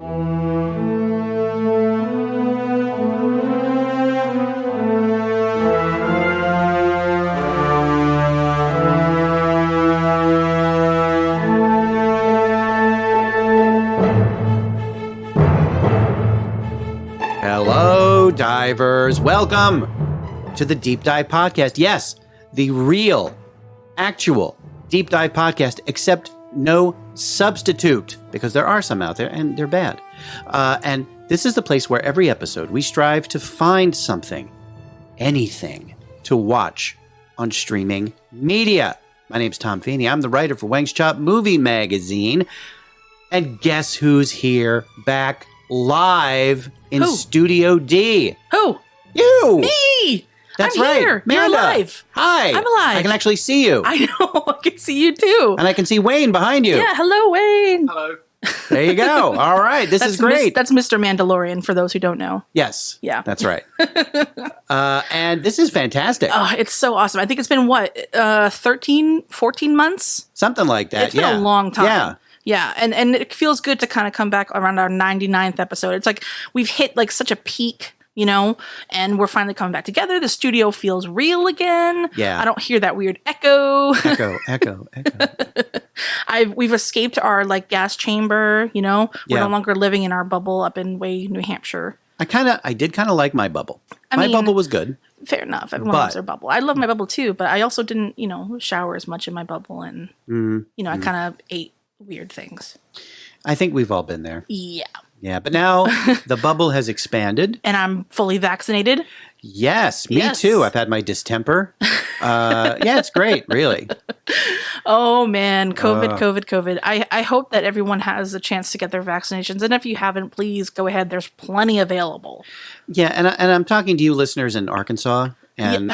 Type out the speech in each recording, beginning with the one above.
Hello, divers. Welcome to the Deep Dive Podcast. Yes, the real, actual Deep Dive Podcast, except no substitute, because there are some out there and they're bad. And this is the place where every episode we strive to find something, anything, to watch on streaming media. My name's Tom Feeney. I'm the writer for Wang's Chop Movie Magazine. And guess who's here back live in Studio D? Who? You! Me! That's I'm right. here. Amanda. You're alive. Hi. I'm alive. I can actually see you. I know. I can see you too. And I can see Wayne behind you. Yeah. Hello, Wayne. Hello. There you go. All right. This is great. That's Mr. Mandalorian for those who don't know. Yes. Yeah. That's right. And this is fantastic. Oh, it's so awesome. I think it's been, 13, 14 months? Something like that. It's been a long time. Yeah. Yeah, and it feels good to kind of come back around our 99th episode. It's like we've hit like such a peak, you know, and we're finally coming back together. The studio feels real again. Yeah. I don't hear that weird echo. Echo. We've escaped our like gas chamber, you know. We're Yeah. no longer living in our bubble up in New Hampshire. I did kind of like my bubble. My bubble was good. Fair enough. Everyone loves their bubble. I love my bubble too, but I also didn't, you know, shower as much in my bubble, and I kind of ate weird things. I think we've all been there. Yeah. Yeah, but now the bubble has expanded. And I'm fully vaccinated. Yes, me too. I've had my distemper. Yeah, it's great, really. Oh, man. COVID. I hope that everyone has a chance to get their vaccinations. And if you haven't, please go ahead. There's plenty available. Yeah, and I'm talking to you listeners in Arkansas and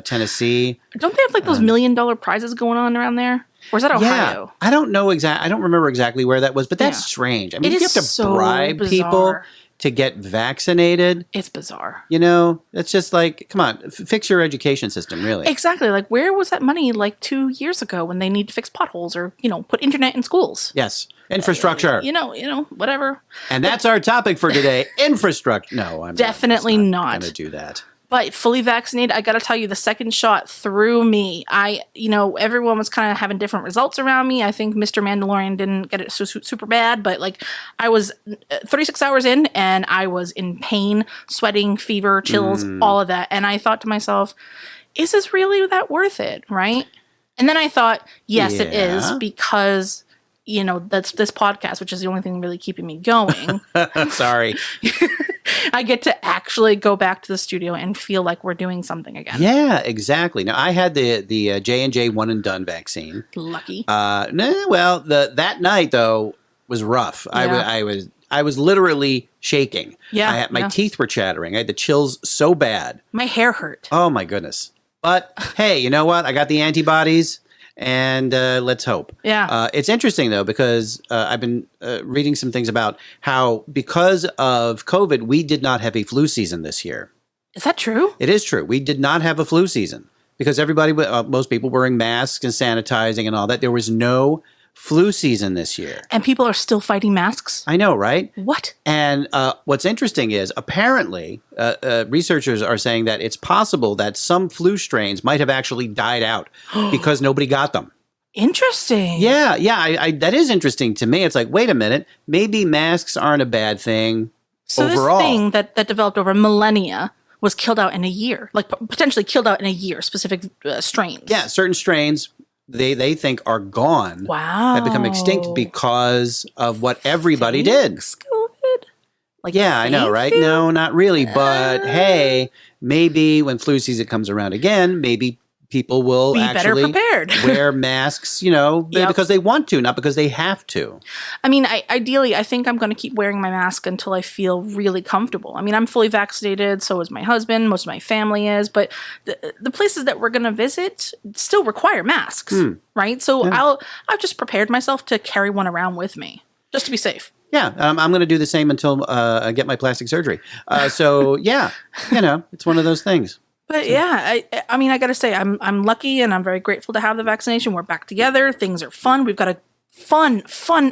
Tennessee. Don't they have like those $1 million prizes going on around there? Or is that Ohio? Yeah, I don't know I don't remember exactly where that was, but that's strange. I mean, if you have to bribe people to get vaccinated, it's bizarre. You know, it's just like, come on, fix your education system, really. Exactly. Like, where was that money like 2 years ago when they need to fix potholes or, you know, put internet in schools? Infrastructure. You know, whatever. And that's our topic for today, infrastructure. No, I'm definitely not going to do that. But fully vaccinated, I got to tell you, the second shot threw me. Everyone was kind of having different results around me. I think Mr. Mandalorian didn't get it super bad, but like I was 36 hours in and I was in pain, sweating, fever, chills, all of that. And I thought to myself, is this really that worth it? Right. And then I thought, yes, it is, because that's this podcast, which is the only thing really keeping me going. Sorry. I get to actually go back to the studio and feel like we're doing something again. Yeah, exactly. Now, I had the J&J one and done vaccine. Lucky. That night though was rough. Yeah. I was literally shaking. Yeah. My teeth were chattering. I had the chills so bad. My hair hurt. Oh my goodness. But hey, you know what? I got the antibodies. And let's hope. Yeah. It's interesting, though, because I've been reading some things about how because of COVID, we did not have a flu season this year. Is that true? It is true. We did not have a flu season because most people wearing masks and sanitizing and all that. There was no flu season this year. And people are still fighting masks? I know, right? What? And what's interesting is apparently researchers are saying that it's possible that some flu strains might have actually died out because nobody got them. Interesting. Yeah. I that is interesting to me. It's like, wait a minute, maybe masks aren't a bad thing overall. This thing that developed over millennia was killed out in a year, like potentially killed out in a year, specific strains. Yeah, certain strains they think are gone. Wow. Have become extinct because of what everybody did. COVID? Yeah, I know, right? No, not really. But hey, maybe when flu season comes around again, maybe people will actually wear masks, because they want to, not because they have to. I mean, ideally, I think I'm going to keep wearing my mask until I feel really comfortable. I mean, I'm fully vaccinated, so is my husband, most of my family is, but the places that we're going to visit still require masks, right? So yeah. I've just prepared myself to carry one around with me, just to be safe. Yeah, I'm going to do the same until I get my plastic surgery. So yeah, it's one of those things. But yeah, I mean, I got to say, I'm lucky and I'm very grateful to have the vaccination. We're back together. Things are fun. We've got a fun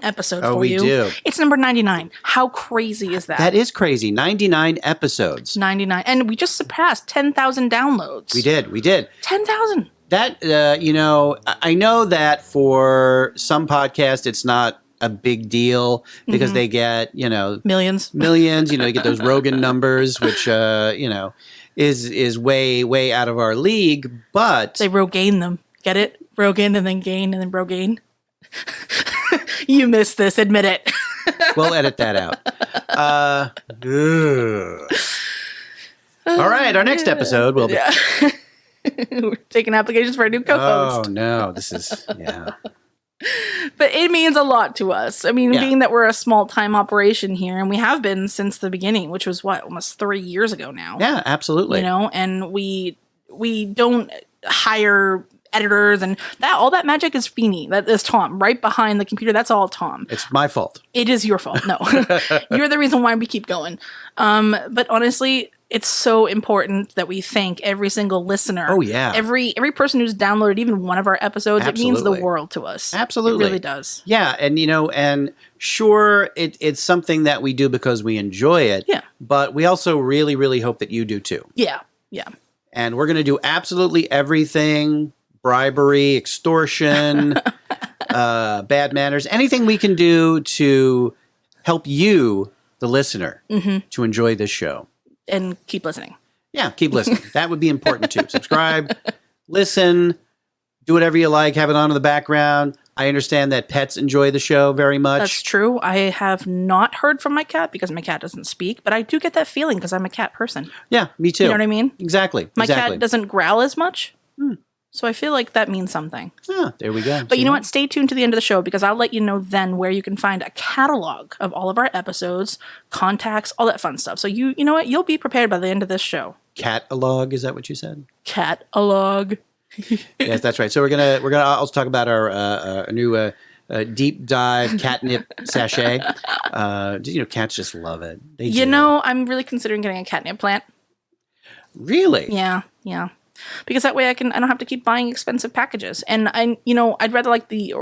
episode for we you. do. It's number 99. How crazy is that? That is crazy. 99 episodes. 99. And we just surpassed 10,000 downloads. We did. 10,000. That, I know that for some podcasts, it's not a big deal because they get, millions. You get those Rogan numbers, which, is way out of our league, but They Rogaine them. Get it? Rogan and then gain and then Rogaine. You missed this. Admit it. we'll edit that out. All right. Our next episode will be. Yeah. We're taking applications for a new co-host. Oh, no. This is, yeah. But it means a lot to us. I mean, being that we're a small-time operation here, and we have been since the beginning, which was, almost 3 years ago now. Yeah, absolutely. And we don't hire editors and all that magic is Feeney. That is Tom. Right behind the computer, that's all Tom. It's my fault. It is your fault. No. You're the reason why we keep going. But honestly, it's so important that we thank every single listener. Oh, yeah. Every person who's downloaded even one of our episodes. Absolutely. It means the world to us. Absolutely. It really does. Yeah, and and sure, it's something that we do because we enjoy it. Yeah. But we also really, really hope that you do too. Yeah. And we're going to do absolutely everything: bribery, extortion, bad manners, anything we can do to help you, the listener, to enjoy this show. And keep listening. Yeah, keep listening. That would be important too. Subscribe, listen, do whatever you like, have it on in the background. I understand that pets enjoy the show very much. That's true. I have not heard from my cat because my cat doesn't speak, but I do get that feeling because I'm a cat person. Yeah, me too. You know what I mean? Exactly. My cat doesn't growl as much. So I feel like that means something. Yeah, there we go. But you know what? Stay tuned to the end of the show because I'll let you know then where you can find a catalog of all of our episodes, contacts, all that fun stuff. So you know what? You'll be prepared by the end of this show. Catalog, is that what you said? Catalog. Yes, that's right. So we're gonna also talk about our new deep dive catnip sachet. Cats just love it. They do. I'm really considering getting a catnip plant. Really? Yeah. Because that way I don't have to keep buying expensive packages. And I'd rather like the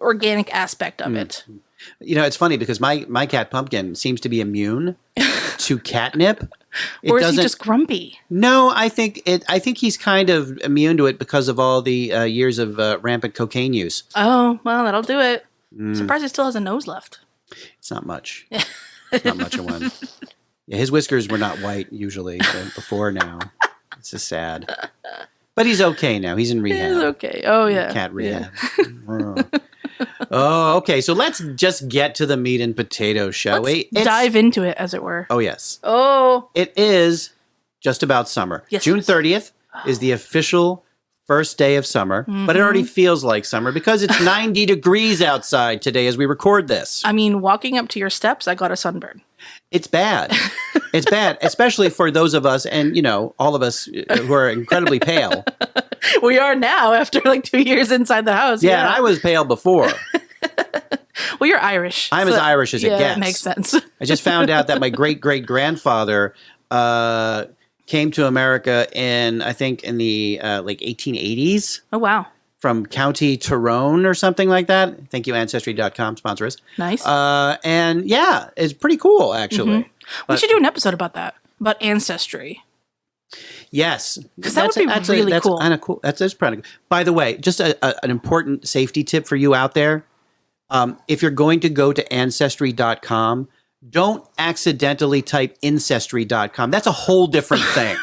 organic aspect of it. It's funny because my cat Pumpkin seems to be immune to catnip. Or is he just grumpy? No, I think he's kind of immune to it because of all the years of rampant cocaine use. Oh, well, that'll do it. Surprised he still has a nose left. It's not much. It's not much of one. Yeah, his whiskers were not white usually, but before now. It's just sad. But he's okay now. He's in rehab. He's okay. Oh, yeah. Cat rehab. Yeah. Oh, okay. So let's just get to the meat and potatoes, shall we? Dive into it, as it were. Oh, yes. Oh. It is just about summer. Yes, June 30th is the official first day of summer, but it already feels like summer because it's 90 degrees outside today as we record this. I mean, walking up to your steps, I got a sunburn. It's bad. It's bad, especially for those of us and, all of us who are incredibly pale. We are now after 2 years inside the house. Yeah, and I was pale before. Well, you're Irish. I'm as Irish as it gets. Yeah, that makes sense. I just found out that my great-great-grandfather came to America in the 1880s. Oh, wow. From County Tyrone or something like that. Thank you, Ancestry.com, sponsor us. Nice. And yeah, it's pretty cool, actually. We should do an episode about that, about ancestry. Yes. Because that would be really cool. That's cool. That's pretty cool. By the way, just an important safety tip for you out there. If you're going to go to Ancestry.com, don't accidentally type Incestry.com. That's a whole different thing.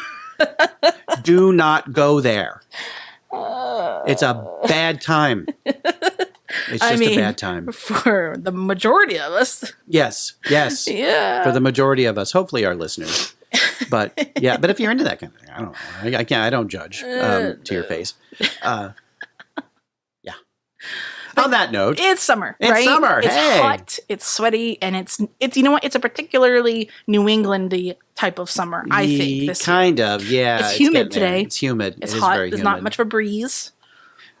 Do not go there. It's a bad time. It's just a bad time. For the majority of us. Yes. Yeah. For the majority of us, hopefully our listeners. But if you're into that kind of thing, I don't know. I don't judge to your face. Yeah. On that note, it's summer. It's right? summer. It's hey. hot. It's sweaty, and it's you know what? It's a particularly New Englandy type of summer. I think this kind year. of. Yeah. It's humid today. It's humid. It's it hot. Is very There's humid. not much of a breeze.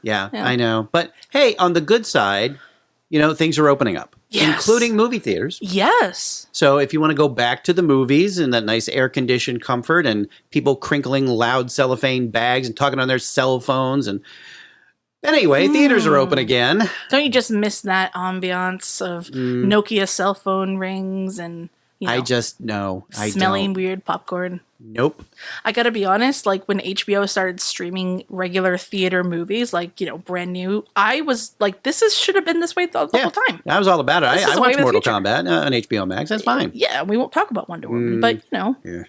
Yeah, I know. But hey, on the good side, things are opening up, including movie theaters. Yes. So if you want to go back to the movies and that nice air-conditioned comfort and people crinkling loud cellophane bags and talking on their cell phones and Anyway, theaters are open again. Don't you just miss that ambiance of Nokia cell phone rings and, I just, no, I smelling don't. weird popcorn? Nope. I gotta be honest, like when HBO started streaming regular theater movies, like, brand new, I was like, should have been this way the whole time. I was all about it. I the way watched of the Mortal future. Kombat on HBO Max. That's fine. Yeah, we won't talk about Wonder Woman, but, Yeah.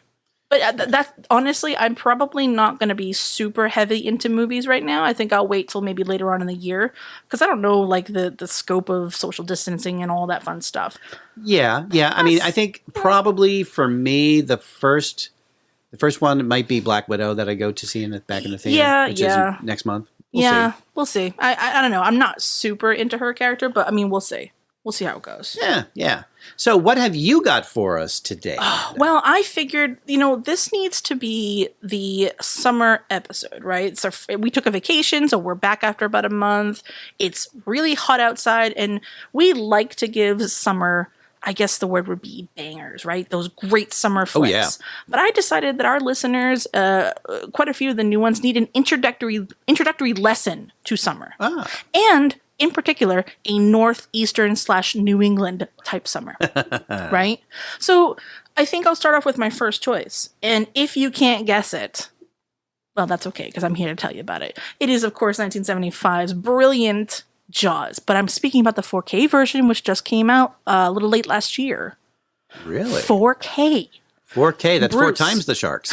But that's honestly, I'm probably not going to be super heavy into movies right now. I think I'll wait till maybe later on in the year because I don't know like the scope of social distancing and all that fun stuff. Yeah. I mean, I think probably for me the first one might be Black Widow that I go to see back in the theater. Which is next month. We'll see. I don't know. I'm not super into her character, but I mean, we'll see. We'll see how it goes. Yeah. So what have you got for us today? Well, I figured, this needs to be the summer episode, right? So we took a vacation, so we're back after about a month. It's really hot outside, and we like to give summer, I guess the word would be bangers, right? Those great summer flicks. Oh, yeah. But I decided that our listeners, quite a few of the new ones, need an introductory lesson to summer. And in particular, a northeastern/New England type summer, right? So I think I'll start off with my first choice. And if you can't guess it, well, that's okay, because I'm here to tell you about it. It is, of course, 1975's brilliant Jaws, but I'm speaking about the 4K version, which just came out a little late last year. Really? 4K. 4K, that's Bruce. 4 times the sharks.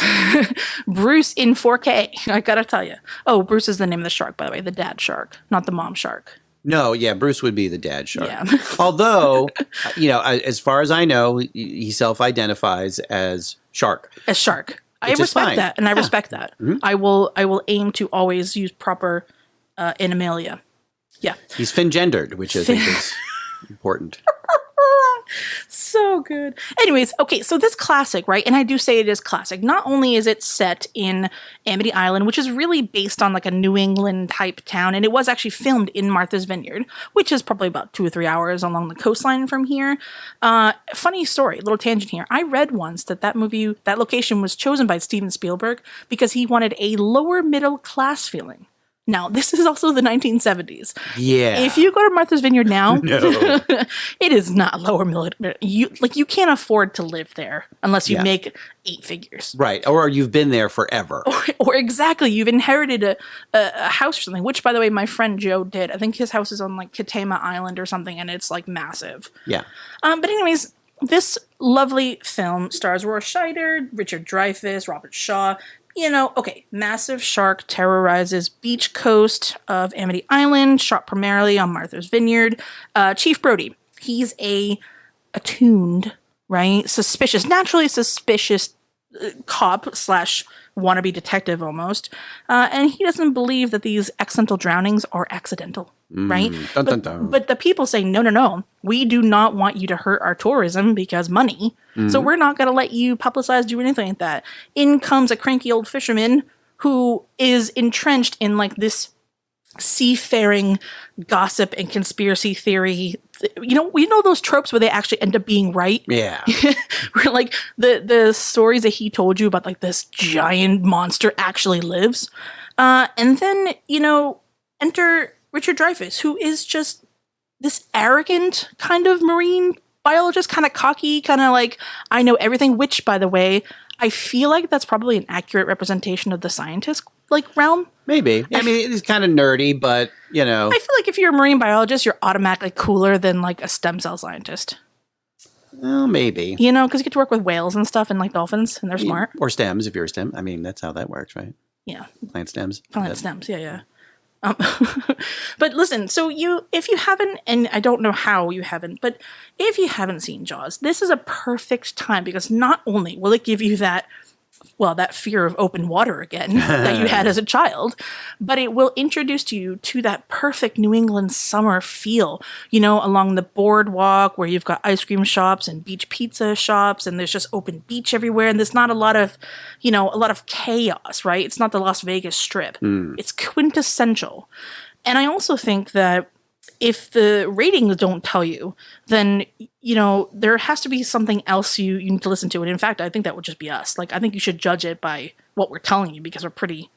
Bruce in 4K, I gotta tell you. Oh, Bruce is the name of the shark, by the way, the dad shark, not the mom shark. No, yeah, Bruce would be the dad shark. Yeah. Although, as far as I know, he self-identifies as shark. As shark. I Which is respect fine. that, and I respect that. Mm-hmm. I will aim to always use proper animalia. Yeah. He's fin-gendered, which I think is important. So good. Anyways, okay, so this classic, right? And I do say it is classic. Not only is it set in Amity Island, which is really based on like a New England type town, and it was actually filmed in Martha's Vineyard, which is probably about 2 or 3 hours along the coastline from here. Funny story, little tangent here. I read once that location was chosen by Steven Spielberg because he wanted a lower middle class feeling. Now, this is also the 1970s. Yeah. If you go to Martha's Vineyard now, No. it is not lower middle. You can't afford to live there unless you make 8 figures. Right. Or you've been there forever. Or exactly, you've inherited a house or something, which, by the way, my friend Joe did. I think his house is on like Katama Island or something, and it's like massive. Yeah. But anyways, this lovely film stars Roy Scheider, Richard Dreyfuss, Robert Shaw. Massive shark terrorizes beach coast of Amity Island, shot primarily on Martha's Vineyard. Chief Brody, he's a attuned, right, naturally suspicious cop / wannabe detective almost, and he doesn't believe that these accidental drownings are accidental, right? Dun, dun, dun. But the people say, no, we do not want you to hurt our tourism because money, so we're not going to let you publicize, do anything like that. In comes a cranky old fisherman who is entrenched in like this seafaring gossip and conspiracy theory. We know those tropes where they actually end up being right. Yeah. Where like the stories that he told you about like this giant monster actually lives. And then, enter Richard Dreyfuss, who is just this arrogant kind of marine biologist, kind of cocky, kind of like, I know everything, which, by the way, I feel like that's probably an accurate representation of the scientist realm. Maybe. I mean, it's kind of nerdy, but, I feel like if you're a marine biologist, you're automatically cooler than like a stem cell scientist. Well, maybe. Because you get to work with whales and stuff and like dolphins, and they're smart. Or stems, if you're a stem. I mean, that's how that works, right? Yeah. Plant stems. Plant stems, yeah. But listen, so if you haven't, and I don't know how you haven't, but if you haven't seen Jaws, this is a perfect time because not only will it give you that fear of open water again that you had as a child, but it will introduce you to that perfect New England summer feel, along the boardwalk where you've got ice cream shops and beach pizza shops and there's just open beach everywhere. And there's not a lot of chaos, right? It's not the Las Vegas Strip. It's quintessential. And I also think that if the ratings don't tell you, then, there has to be something else you need to listen to. And in fact, I think that would just be us. Like, I think you should judge it by what we're telling you because we're pretty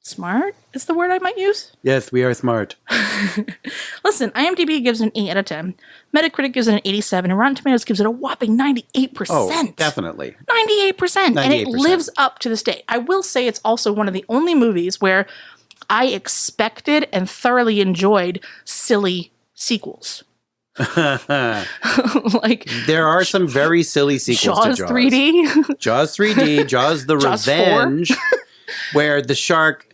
Smart is the word I might use. Yes, we are smart. Listen, IMDb gives it an 8 out of 10. Metacritic gives it an 87. And Rotten Tomatoes gives it a whopping 98%. Oh, definitely. 98%. And it 98%. lives up to this day. I will say it's also one of the only movies where I expected and thoroughly enjoyed silly sequels. Like there are some very silly sequels Jaws to Jaws. 3D. Jaws 3D, Jaws the Jaws 4. Revenge, where the shark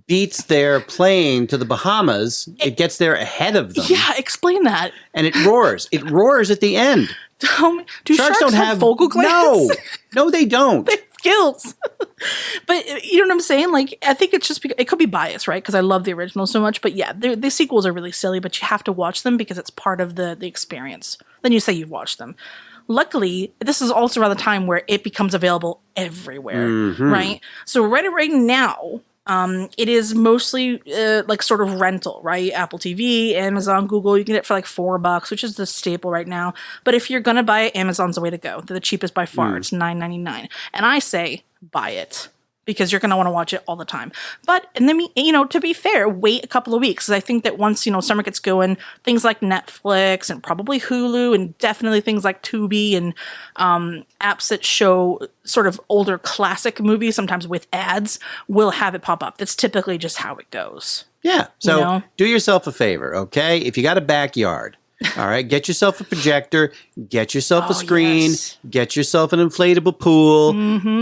beats their plane to the Bahamas. It gets there ahead of them. Yeah, explain that. And it roars. It roars at the end. Do sharks don't have vocal glands? No, they don't. They have skills. But you know what I'm saying? Like, I think it's just because it could be bias, right? Because I love the original so much. But yeah, the sequels are really silly, but you have to watch them because it's part of the experience. Then you say you've watched them. Luckily, this is also around the time where it becomes available everywhere, right? So right now, it is mostly like sort of rental, right? Apple TV, Amazon, Google, you can get it for like $4, which is the staple right now. But if you're gonna buy it, Amazon's the way to go. They're the cheapest by far. It's $9.99, and I say buy it because you're gonna want to watch it all the time. But and then to be fair, wait a couple of weeks. Because I think that once summer gets going, things like Netflix and probably Hulu and definitely things like Tubi and apps that show sort of older classic movies, sometimes with ads, will have it pop up. That's typically just how it goes. Yeah. So do yourself a favor, okay? If you got a backyard, all right, get yourself a projector, get yourself a screen, get yourself an inflatable pool,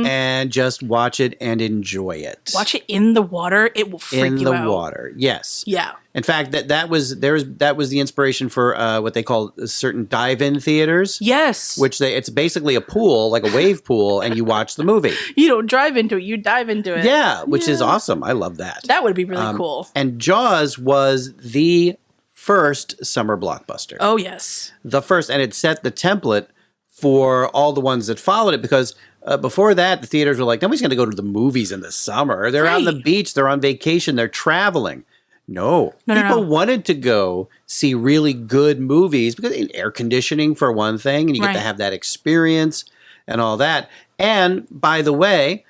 and just watch it and enjoy it. Watch it in the water; it will freak you out. In the water, yes. Yeah. In fact, that was the inspiration for what they call certain dive-in theaters. Yes. Which it's basically a pool, like a wave pool, and you watch the movie. You don't drive into it; you dive into it. Yeah, which is awesome. I love that. That would be really cool. And Jaws was the first summer blockbuster. Oh, yes. The first, and it set the template for all the ones that followed it because before that, the theaters were like, nobody's going to go to the movies in the summer. They're on the beach, they're on vacation, they're traveling. No. People wanted to go see really good movies because air conditioning for one thing, and you get to have that experience and all that. And by the way,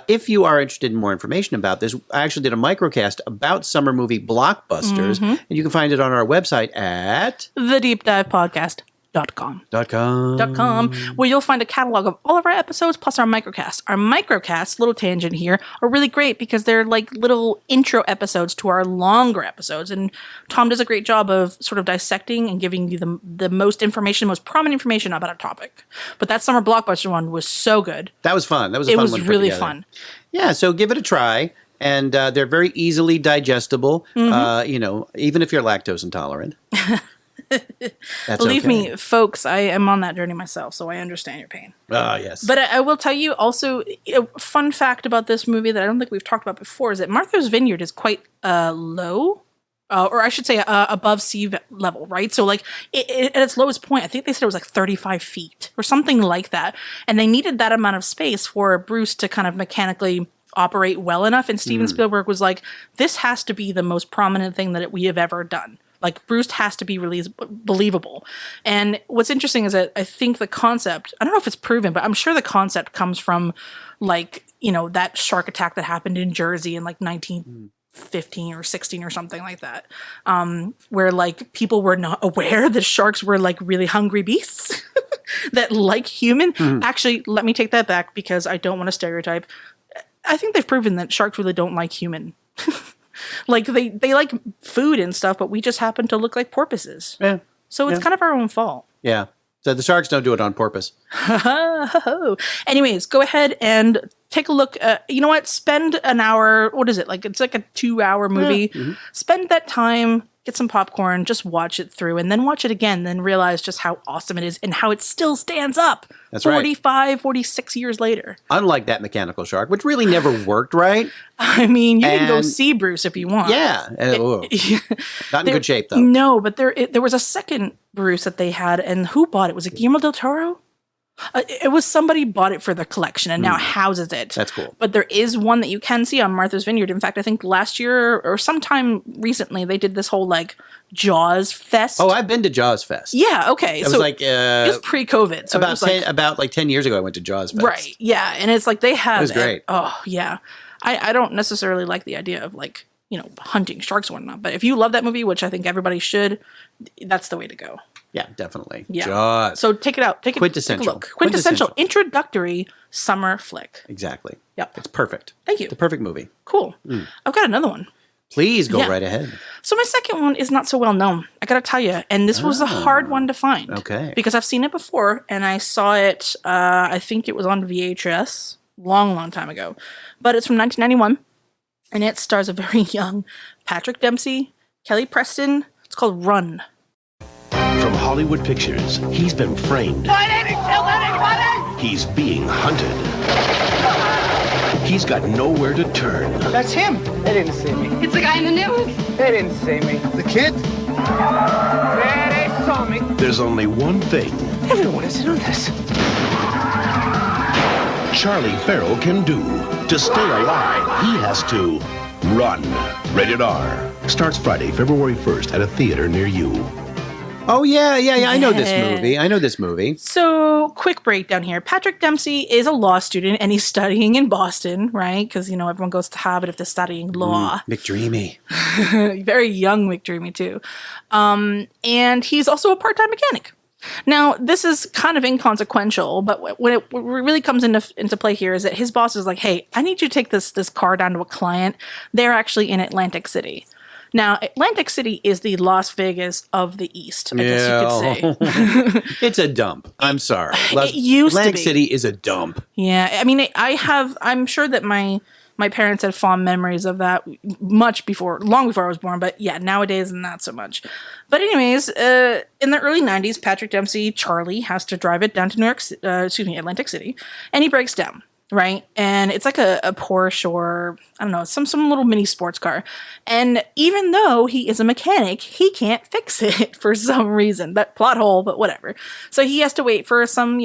if you are interested in more information about this, I actually did a microcast about summer movie blockbusters, and you can find it on our website at thedeepdivepodcast.com, where you'll find a catalog of all of our episodes plus our microcasts. Our microcasts, little tangent here, are really great because they're like little intro episodes to our longer episodes, and Tom does a great job of sort of dissecting and giving you the most information, most prominent information about a topic. But that summer blockbuster one was so good. That was fun. That was a fun one. It was really fun. Yeah, so give it a try. And they're very easily digestible, even if you're lactose intolerant. Believe me, folks, I am on that journey myself, so I understand your pain. Yes. But I will tell you also, a fun fact about this movie that I don't think we've talked about before is that Martha's Vineyard is quite low, or I should say above sea level, right? So like at its lowest point, I think they said it was like 35 feet or something like that. And they needed that amount of space for Bruce to kind of mechanically operate well enough. And Steven Spielberg was like, this has to be the most prominent thing that we have ever done. Like, Bruce has to be really believable. And what's interesting is that I think the concept, I don't know if it's proven, but I'm sure the concept comes from, like, that shark attack that happened in Jersey in, like, 1915 or 16 or something like that, where, like, people were not aware that sharks were, like, really hungry beasts that like human. Actually, let me take that back because I don't want to stereotype. I think they've proven that sharks really don't like human. Like, they like food and stuff, but we just happen to look like porpoises. Yeah. So it's kind of our own fault. Yeah. So the sharks don't do it on purpose. Anyways, go ahead and take a look. You know what? Spend an hour. What is it? Like, it's like a 2-hour movie. Yeah. Spend that time. Get some popcorn. Just watch it through. And then watch it again. Then realize just how awesome it is and how it still stands up. That's 45, 46 years later. Unlike that mechanical shark, which really never worked right. I mean, you can go see Bruce if you want. Yeah. Not in good shape, though. No, but there was a second Bruce that they had. And who bought it? Was it Guillermo del Toro? It was somebody bought it for the collection and now houses it. That's cool. But there is one that you can see on Martha's Vineyard. In fact, I think last year or sometime recently, they did this whole like Jaws Fest. Oh, I've been to Jaws Fest. Yeah, okay. It was like it was pre-COVID. So about 10 years ago, I went to Jaws Fest. Right. Yeah, and it's like they have it was great. Oh yeah. I don't necessarily like the idea of like, hunting sharks or whatnot. But if you love that movie, which I think everybody should, that's the way to go. Yeah, definitely. Yeah. So take it out. Take a look. Quintessential introductory summer flick. Exactly. Yep. It's perfect. Thank you. It's a perfect movie. Cool. I've got another one. Please go right ahead. So my second one is not so well known. I got to tell you. And this was a hard one to find. Okay. Because I've seen it before and I saw it, I think it was on VHS long time ago. But it's from 1991 and it stars a very young Patrick Dempsey, Kelly Preston. It's called Run. From Hollywood Pictures, he's been framed. I didn't kill anybody! He's being hunted. He's got nowhere to turn. That's him. They didn't see me. It's the guy in the news. They didn't see me. The kid? Yeah, they saw me. There's only one thing Everyone is in on this. Charlie Farrell can do. To stay alive, he has to run. Rated R. Starts Friday, February 1st at a theater near you. Oh, yeah. I know this movie. So, quick breakdown here. Patrick Dempsey is a law student, and he's studying in Boston, right? Because, everyone goes to Harvard if they're studying law. McDreamy. Very young McDreamy, too. And he's also a part-time mechanic. Now, this is kind of inconsequential, but when it really comes into play here is that his boss is like, hey, I need you to take this car down to a client. They're actually in Atlantic City. Now, Atlantic City is the Las Vegas of the East, I guess you could say. It's a dump. I'm sorry. It used Atlantic to be. City is a dump. Yeah, I mean, I'm sure that my parents had fond memories of that long before I was born, but yeah, nowadays not so much. But anyways, in the early 90s, Patrick Dempsey, Charlie, has to drive it down to Atlantic City, and he breaks down. Right. And it's like a Porsche or, I don't know, some little mini sports car. And even though he is a mechanic, he can't fix it for some reason. That plot hole, but whatever. So he has to wait for some,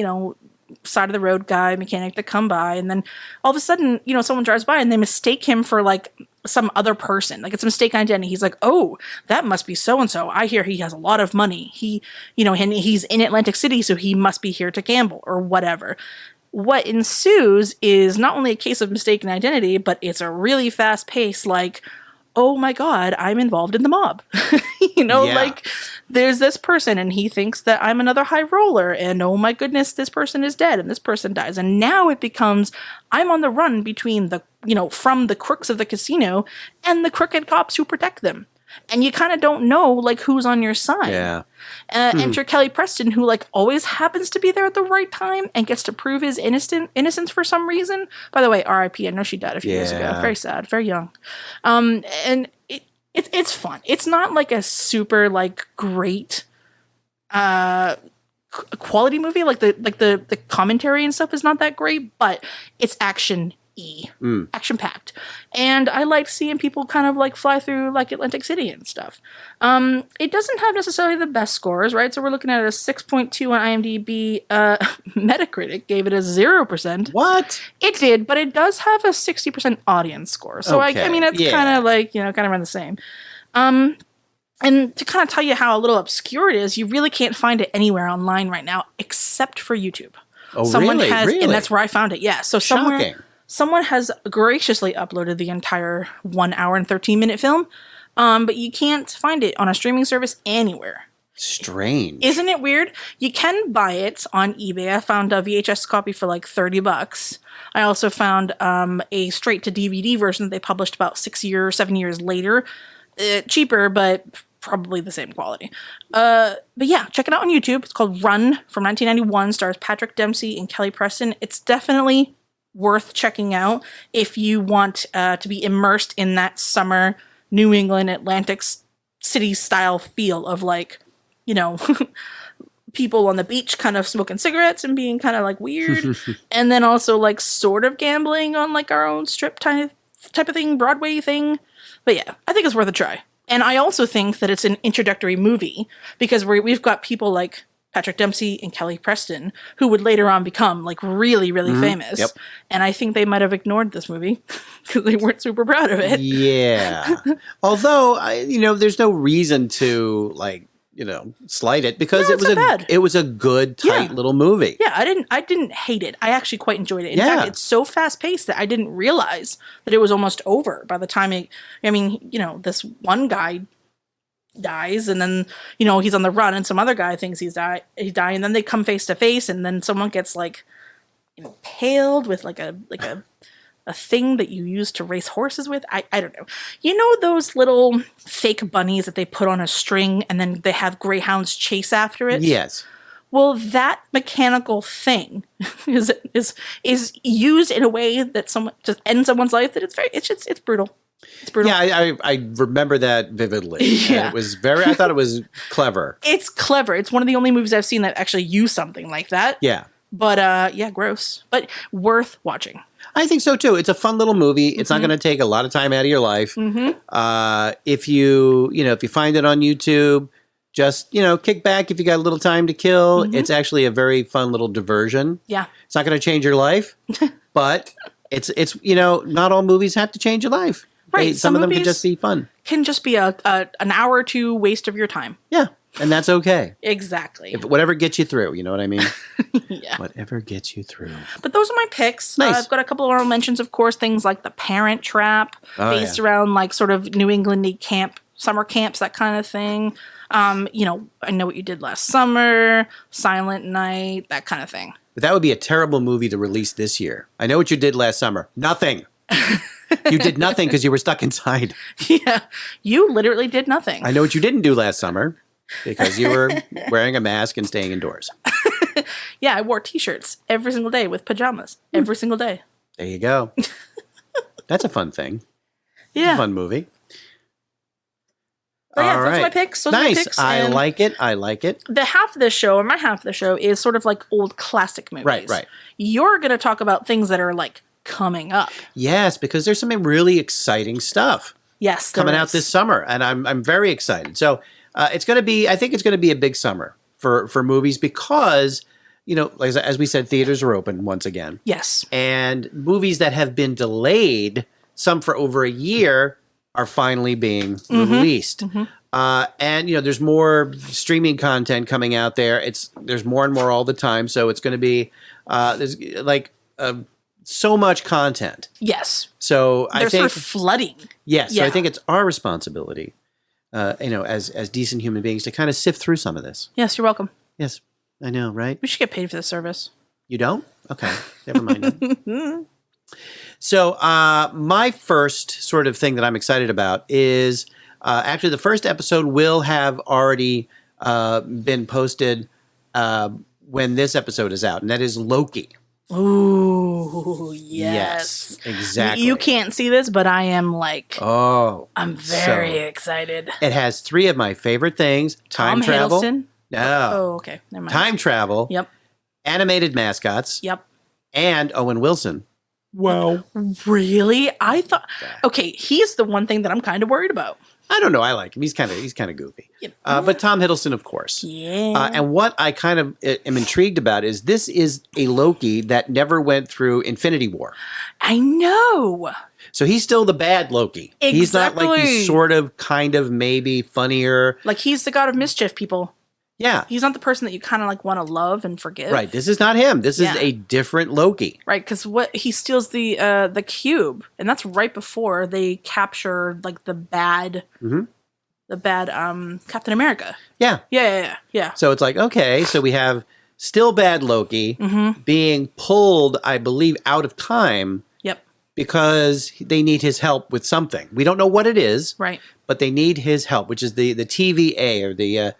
side of the road guy, mechanic to come by. And then all of a sudden, someone drives by and they mistake him for like some other person. Like it's a mistaken identity. He's like, oh, that must be so-and-so. I hear he has a lot of money. He, and he's in Atlantic City, so he must be here to gamble or whatever. What ensues is not only a case of mistaken identity, but it's a really fast pace, like, oh my God, I'm involved in the mob. Like there's this person and he thinks that I'm another high roller and oh my goodness, this person is dead and this person dies. And now it becomes, I'm on the run between from the crooks of the casino and the crooked cops who protect them. And you kind of don't know, like, who's on your side. Yeah. Enter Kelly Preston, who, like, always happens to be there at the right time and gets to prove his innocence for some reason. By the way, R.I.P. I know she died a few years ago. Very sad. Very young. And it's fun. It's not, like, a super, like, great quality movie. Like, the commentary and stuff is not that great, but it's action action-packed. And I like seeing people kind of like fly through like Atlantic City and stuff. It doesn't have necessarily the best scores, right? So we're looking at a 6.2 on IMDb. Metacritic gave it a 0%. What? It did, but it does have a 60% audience score. So okay. I mean, it's kind of like, kind of around the same. And to kind of tell you how a little obscure it is, you really can't find it anywhere online right now except for YouTube. Oh, Someone really? has, Really? and that's where I found it. Yeah. So Shocking. Someone has graciously uploaded the entire 1 hour and 13-minute film, but you can't find it on a streaming service anywhere. Strange. Isn't it weird? You can buy it on eBay. I found a VHS copy for like $30. I also found a straight-to-DVD version that they published about 7 years later. Cheaper, but probably the same quality. But yeah, check it out on YouTube. It's called Run from 1991. Stars Patrick Dempsey and Kelly Preston. It's definitely worth checking out if you want to be immersed in that summer New England Atlantic City style feel of like, people on the beach kind of smoking cigarettes and being kind of like weird. And then also like sort of gambling on like our own strip type of thing, Broadway thing. But yeah, I think it's worth a try. And I also think that it's an introductory movie because we've got people like Patrick Dempsey and Kelly Preston, who would later on become like really, really famous. Yep. And I think they might have ignored this movie because they weren't super proud of it. Yeah. Although, there's no reason to like slight it because No, it was it's not bad. it was a good, tight little movie. Yeah, I didn't hate it. I actually quite enjoyed it. In Yeah. fact, it's so fast paced that I didn't realize that it was almost over by the time this one guy dies, and then he's on the run, and some other guy thinks he's dying, and then they come face to face, and then someone gets like impaled with like a thing that you use to race horses with. I don't know. Those little fake bunnies that they put on a string and then they have greyhounds chase after it? Yes. Well, that mechanical thing is used in a way that someone just ends someone's life that it's brutal. It's brutal. Yeah, I remember that vividly. Yeah. And it was I thought it was clever. It's clever. It's one of the only movies I've seen that actually use something like that. Yeah. But gross. But worth watching. I think so too. It's a fun little movie. It's not going to take a lot of time out of your life. If you find it on YouTube, just kick back if you got a little time to kill. It's actually a very fun little diversion. Yeah, it's not going to change your life, but it's not all movies have to change your life. Right, Some of them can just be fun. Can just be an hour or two waste of your time. Yeah. And that's okay. Exactly. Whatever gets you through, you know what I mean? Yeah. Whatever gets you through. But those are my picks. Nice. I've got a couple of honorable mentions, of course, things like The Parent Trap, based around like sort of New England summer camps, that kind of thing. I Know What You Did Last Summer, Silent Night, that kind of thing. But that would be a terrible movie to release this year. I Know What You Did Last Summer. Nothing. You did nothing because you were stuck inside. Yeah. You literally did nothing. I Know What You Didn't Do Last Summer. Because you were wearing a mask and staying indoors. Yeah, I wore T-shirts every single day with pajamas every single day. There you go. That's a fun thing. Yeah. A fun movie. But yeah, All those right. are my picks. Nice. I like it. The half of this show, or my half of the show, is sort of like old classic movies. Right. You're going to talk about things that are like coming up. Yes, because there's some really exciting stuff. Yes, coming out this summer, and I'm very excited. So it's going to be. I think it's going to be a big summer for movies because as we said, theaters are open once again. Yes, and movies that have been delayed, some for over a year, are finally being released. And there's more streaming content coming out there. There's more and more all the time. So it's going to be there's so much content. Yes. So they're I think sort of flooding. Yes. Yeah. So I think it's our responsibility, as decent human beings, to kind of sift through some of this. Yes, you're welcome. Yes, I know, right? We should get paid for this service. You don't? Okay, never mind. So my first sort of thing that I'm excited about is actually the first episode will have already been posted when this episode is out, and that is Loki. Ooh, yes. Exactly. You can't see this, but I am I'm very so excited. It has 3 of my favorite things. Time travel. Hiddleston? No. Oh, okay. Never mind. Time travel. Yep. Animated mascots. Yep. And Owen Wilson. Wow. Really? I thought. Okay, he's the one thing that I'm kind of worried about. I don't know. I like him. He's kind of goofy. But Tom Hiddleston, of course. Yeah. And what I kind of am intrigued about is this is a Loki that never went through Infinity War. I know. So he's still the bad Loki. Exactly. He's not like the sort of, kind of, maybe funnier. Like he's the god of mischief, people. Yeah. He's not the person that you kind of want to love and forgive. Right. This is not him. This is a different Loki. Right. Because he steals the cube, and that's right before they capture like the bad Captain America. Yeah. Yeah. So it's like, okay, so we have still bad Loki being pulled, I believe, out of time. Yep. Because they need his help with something. We don't know what it is. Right. But they need his help, which is the TVA, or the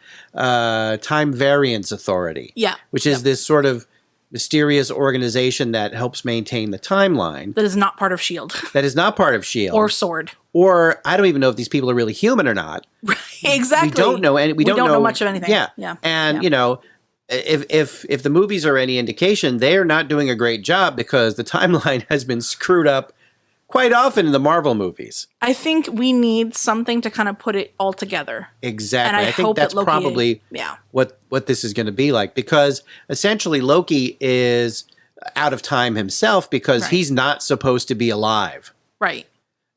Time Variance Authority. Yeah. Which is this sort of mysterious organization that helps maintain the timeline. That is not part of S.H.I.E.L.D. That is not part of S.H.I.E.L.D. Or S.W.O.R.D. Or I don't even know if these people are really human or not. Right. Exactly. We don't know. And we don't know much of anything. Yeah. And, if the movies are any indication, they are not doing a great job because the timeline has been screwed up quite often in the Marvel movies. I think we need something to kind of put it all together. Exactly. And I think hope that's that Loki, probably what this is going to be like, because essentially Loki is out of time himself because he's not supposed to be alive. Right.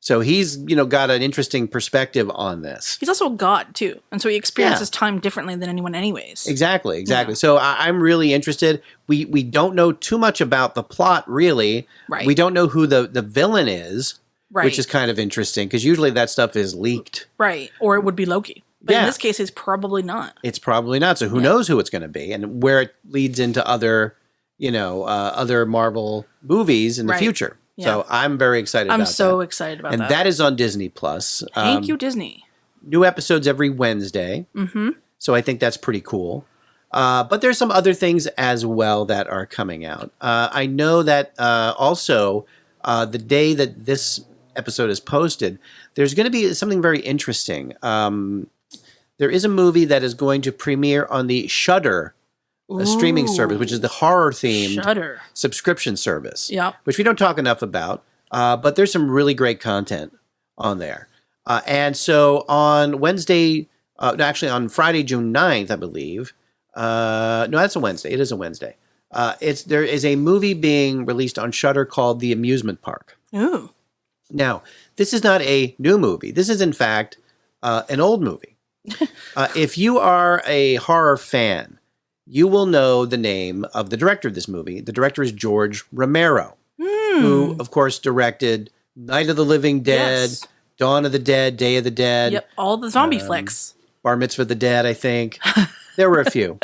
So he's, got an interesting perspective on this. He's also a god too, and so he experiences time differently than anyone, anyways. Exactly. Yeah. So I'm really interested. We don't know too much about the plot, really. Right. We don't know who the villain is, Right. which is kind of interesting because usually that stuff is leaked. Right, or it would be Loki. But in this case, it's probably not. It's probably not. So who knows who it's going to be and where it leads into other, other Marvel movies in the future. Yeah. So I'm very excited about that. I'm so excited about that. And that is on Disney Plus. Thank you, Disney. New episodes every Wednesday. Mm-hmm. So I think that's pretty cool. But there's some other things as well that are coming out. I know that also the day that this episode is posted, there's going to be something very interesting. There is a movie that is going to premiere on the Shudder streaming service, which is the horror-themed subscription service, which we don't talk enough about, but there's some really great content on there. And so on Wednesday, actually on Friday, June 9th, I believe. No, that's a Wednesday. It is a Wednesday. There is a movie being released on Shudder called The Amusement Park. Ooh. Now, this is not a new movie. This is, in fact, an old movie. If you are a horror fan, you will know the name of the director of this movie. The director is George Romero, who, of course, directed Night of the Living Dead, Dawn of the Dead, Day of the Dead. Yep, all the zombie flicks. Bar Mitzvah of the Dead, I think. There were a few.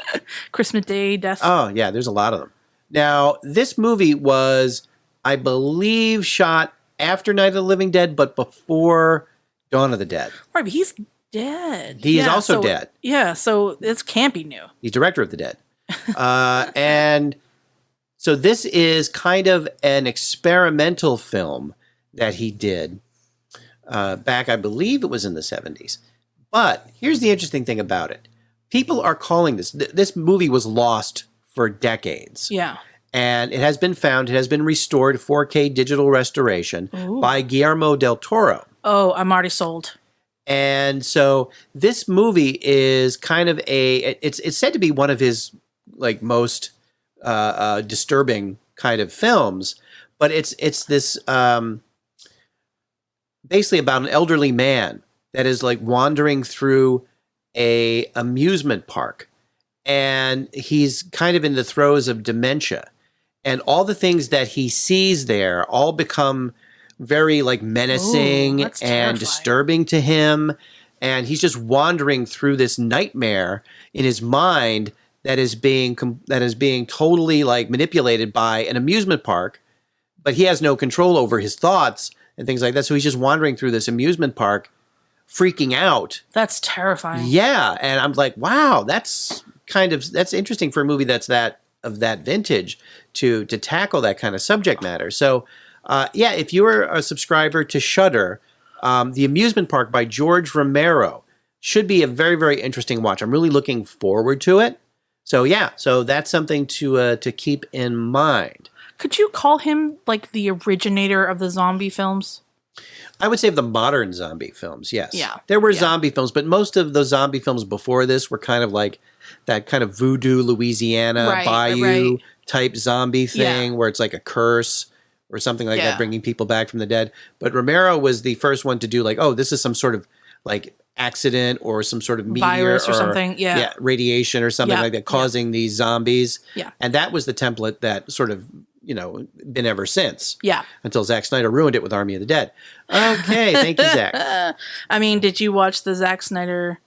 Christmas Day, Death. Oh, yeah, there's a lot of them. Now, this movie was, I believe, shot after Night of the Living Dead, but before Dawn of the Dead. Right, but he's dead. He is also dead. Yeah, so this can't be new. He's director of the Dead. And so this is kind of an experimental film that he did back, I believe it was in the 70s. But here's the interesting thing about it. People are calling this movie was lost for decades. Yeah. And it has been found. It has been restored, 4K digital restoration by Guillermo del Toro. Oh, I'm already sold. And so this movie is kind of it's said to be one of his most disturbing kind of films, but it's this basically about an elderly man that is wandering through a amusement park, and he's kind of in the throes of dementia, and all the things that he sees there all become very menacing and disturbing to him, and he's just wandering through this nightmare in his mind that is being totally manipulated by an amusement park, but he has no control over his thoughts and things like that. So he's just wandering through this amusement park, freaking out. That's terrifying. Yeah, and I'm like, wow, that's interesting for a movie that's of that vintage to tackle that kind of subject matter. So. If you're a subscriber to Shudder, The Amusement Park by George Romero should be a very, very interesting watch. I'm really looking forward to it. So that's something to keep in mind. Could you call him the originator of the zombie films? I would say of the modern zombie films, yes. Yeah. There were zombie films, but most of the zombie films before this were kind of like that kind of voodoo Louisiana bayou type zombie thing where it's like a curse or something like that, bringing people back from the dead. But Romero was the first one to do this is some sort of accident or some sort of meteor virus or something. Yeah. Radiation or something like that causing these zombies. Yeah. And that was the template that sort of, been ever since. Yeah. Until Zack Snyder ruined it with Army of the Dead. Okay. Thank you, Zack. I mean, did you watch the Zack Snyder